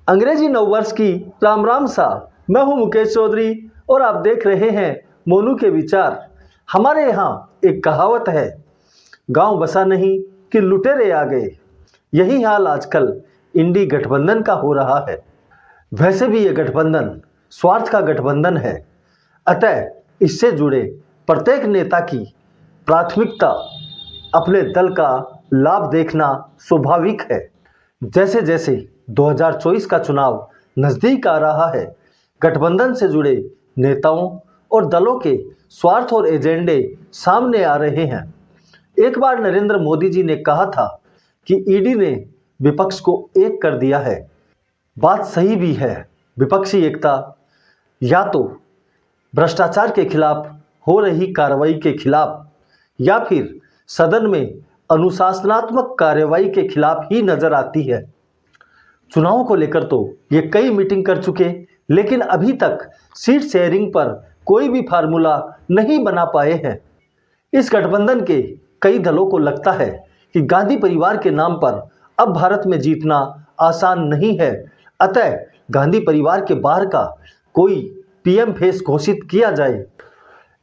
अंग्रेजी नववर्ष की राम राम सा। मैं हूं मुकेश चौधरी और आप देख रहे हैं मोनू के विचार। हमारे यहाँ एक कहावत है, गांव बसा नहीं कि लुटेरे आ गए। यही हाल आजकल इंडी गठबंधन का हो रहा है। वैसे भी ये गठबंधन स्वार्थ का गठबंधन है, अतः इससे जुड़े प्रत्येक नेता की प्राथमिकता अपने दल का लाभ देखना स्वाभाविक है। जैसे जैसे 2024 का चुनाव नजदीक आ रहा है, गठबंधन से जुड़े नेताओं और दलों के स्वार्थ और एजेंडे सामने आ रहे हैं। एक बार नरेंद्र मोदी जी ने कहा था कि ईडी ने विपक्ष को एक कर दिया है। बात सही भी है। विपक्षी एकता या तो भ्रष्टाचार के खिलाफ हो रही कार्रवाई के खिलाफ या फिर सदन में अनुशासनात्मक कार्रवाई के खिलाफ ही नजर आती है। चुनावों को लेकर तो ये कई मीटिंग कर चुके, लेकिन अभी तक सीट शेयरिंग पर कोई भी फार्मूला नहीं बना पाए हैं। इस गठबंधन के कई दलों को लगता है कि गांधी परिवार के नाम पर अब भारत में जीतना आसान नहीं है, अतः गांधी परिवार के बाहर का कोई पीएम फेस घोषित किया जाए।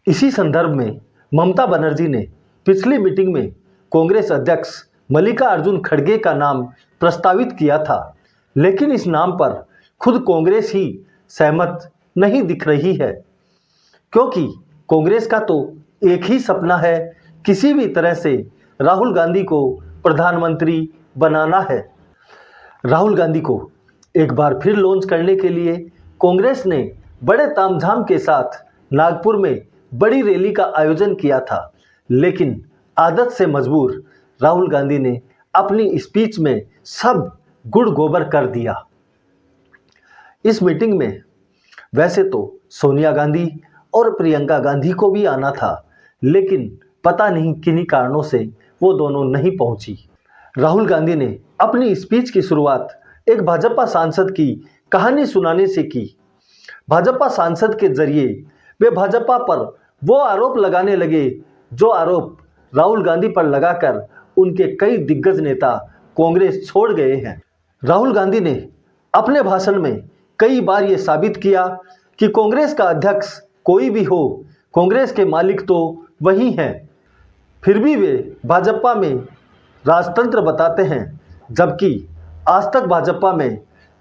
इसी संदर्भ में ममता बनर्जी ने पिछली मीटिंग में कांग्रेस अध्यक्ष मल्लिकार्जुन खड़गे का नाम प्रस्तावित किया था, लेकिन इस नाम पर खुद कांग्रेस ही सहमत नहीं दिख रही है, क्योंकि कांग्रेस का तो एक ही सपना है, किसी भी तरह से राहुल गांधी को प्रधानमंत्री बनाना है। राहुल गांधी को एक बार फिर लॉन्च करने के लिए कांग्रेस ने बड़े तामझाम के साथ नागपुर में बड़ी रैली का आयोजन किया था, लेकिन आदत से मजबूर राहुल गांधी ने अपनी स्पीच में सब गुड़ गोबर कर दिया। इस मीटिंग में वैसे तो सोनिया गांधी और प्रियंका गांधी को भी आना था, लेकिन पता नहीं किन्हीं कारणों से वो दोनों नहीं पहुंची। राहुल गांधी ने अपनी स्पीच की शुरुआत एक भाजपा सांसद की कहानी सुनाने से की। भाजपा सांसद के जरिए वे भाजपा पर वो आरोप लगाने लगे जो आरोप राहुल गांधी पर लगाकर उनके कई दिग्गज नेता कांग्रेस छोड़ गए हैं। राहुल गांधी ने अपने भाषण में कई बार ये साबित किया कि कांग्रेस का अध्यक्ष कोई भी हो, कांग्रेस के मालिक तो वही हैं। फिर भी वे भाजपा में राजतंत्र बताते हैं, जबकि आज तक भाजपा में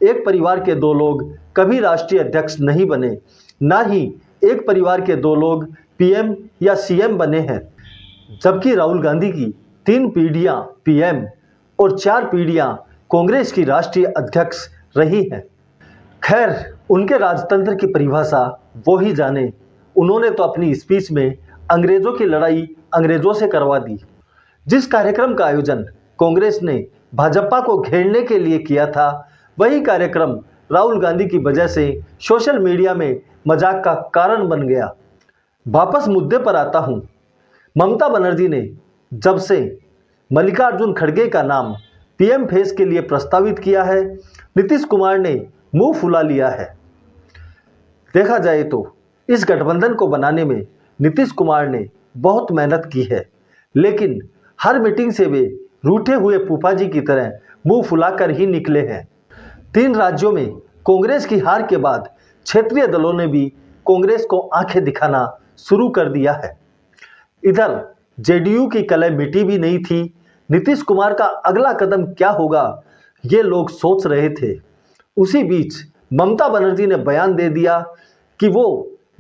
एक परिवार के दो लोग कभी राष्ट्रीय अध्यक्ष नहीं बने, ना ही एक परिवार के दो लोग पीएम या सीएम बने हैं, जबकि राहुल गांधी की 3 पीढ़ियां पीएम और 4 पीढ़ियां कांग्रेस की राष्ट्रीय अध्यक्ष रही हैं। खैर, उनके राजतंत्र की परिभाषा वो ही जाने। उन्होंने तो अपनी स्पीच में अंग्रेजों की लड़ाई अंग्रेजों से करवा दी। जिस कार्यक्रम का आयोजन कांग्रेस ने भाजपा को घेरने के लिए किया था, वही कार्यक्रम राहुल गांधी की वजह से सोशल मीडिया में मजाक का कारण बन गया। वापस मुद्दे पर आता हूं। ममता बनर्जी ने जब से मल्लिकार्जुन खड़गे का नाम पीएम फेस के लिए प्रस्तावित किया है, नीतीश कुमार ने मुंह फुला लिया है। देखा जाए तो इस गठबंधन को बनाने में नीतीश कुमार ने बहुत मेहनत की है, लेकिन हर मीटिंग से वे रूठे हुए फूफा जी की तरह मुंह फुलाकर ही निकले हैं। 3 राज्यों में कांग्रेस की हार के बाद क्षेत्रीय दलों ने भी कांग्रेस को आंखें दिखाना शुरू कर दिया है। इधर जेडीयू की कलह मिटी भी नहीं थी। नीतीश कुमार का अगला कदम क्या होगा, ये लोग सोच रहे थे। उसी बीच ममता बनर्जी ने बयान दे दिया कि वो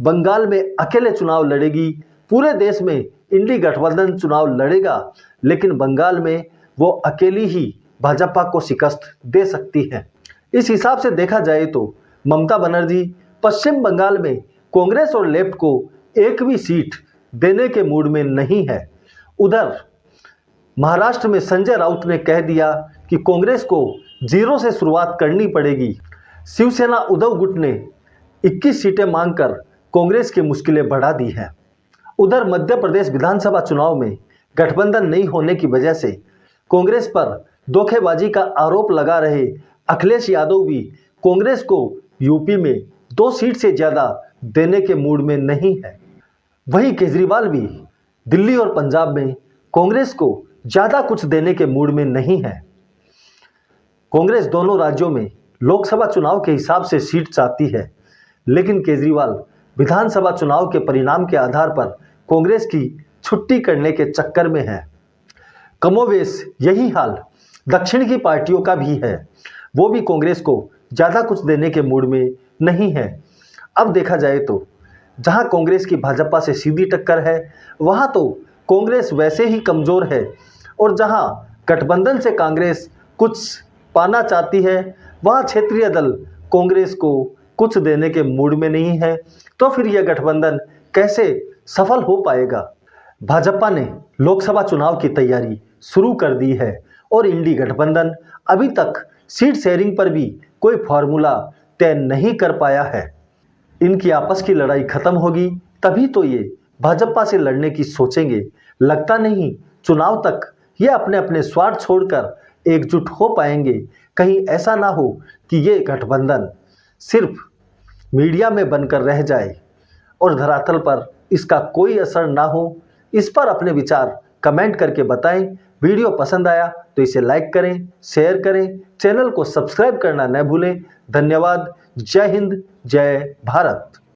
बंगाल में अकेले चुनाव लड़ेगी, पूरे देश में इंडी गठबंधन चुनाव लड़ेगा, लेकिन बंगाल में वो अकेली ही भाजपा को शिकस्त दे सकती है। इस हिसाब से देखा जाए तो ममता बनर्जी पश्चिम बंगाल में कांग्रेस और लेफ्ट को एक भी सीट देने के मूड में नहीं है। उधर महाराष्ट्र में संजय राउत ने कह दिया कि कांग्रेस को जीरो से शुरुआत करनी पड़ेगी। शिवसेना उद्धव गुट ने 21 सीटें मांगकर कांग्रेस की मुश्किलें बढ़ा दी हैं। उधर मध्य प्रदेश विधानसभा चुनाव में गठबंधन नहीं होने की वजह से कांग्रेस पर धोखेबाजी का आरोप लगा रहे अखिलेश यादव भी कांग्रेस को यूपी में 2 सीट से ज़्यादा देने के मूड में नहीं है। वहीं केजरीवाल भी दिल्ली और पंजाब में कांग्रेस को ज़्यादा कुछ देने के मूड में नहीं है। कांग्रेस दोनों राज्यों में लोकसभा चुनाव के हिसाब से सीट चाहती है, लेकिन केजरीवाल विधानसभा चुनाव के परिणाम के आधार पर कांग्रेस की छुट्टी करने के चक्कर में है। कमोवेश यही हाल दक्षिण की पार्टियों का भी है। वो भी कांग्रेस को ज़्यादा कुछ देने के मूड में नहीं है। अब देखा जाए तो जहां कांग्रेस की भाजपा से सीधी टक्कर है, वहां तो कांग्रेस वैसे ही कमज़ोर है, और जहां गठबंधन से कांग्रेस कुछ पाना चाहती है, वहां क्षेत्रीय दल कांग्रेस को कुछ देने के मूड में नहीं है। तो फिर यह गठबंधन कैसे सफल हो पाएगा? भाजपा ने लोकसभा चुनाव की तैयारी शुरू कर दी है और इंडी गठबंधन अभी तक सीट शेयरिंग पर भी कोई फार्मूला तय नहीं कर पाया है। इनकी आपस की लड़ाई खत्म होगी तभी तो ये भाजपा से लड़ने की सोचेंगे। लगता नहीं चुनाव तक ये अपने अपने स्वार्थ छोड़कर एकजुट हो पाएंगे। कहीं ऐसा ना हो कि ये गठबंधन सिर्फ मीडिया में बनकर रह जाए और धरातल पर इसका कोई असर ना हो। इस पर अपने विचार कमेंट करके बताएं। वीडियो पसंद आया तो इसे लाइक करें, शेयर करें, चैनल को सब्सक्राइब करना न भूलें। धन्यवाद। जय हिंद, जय भारत।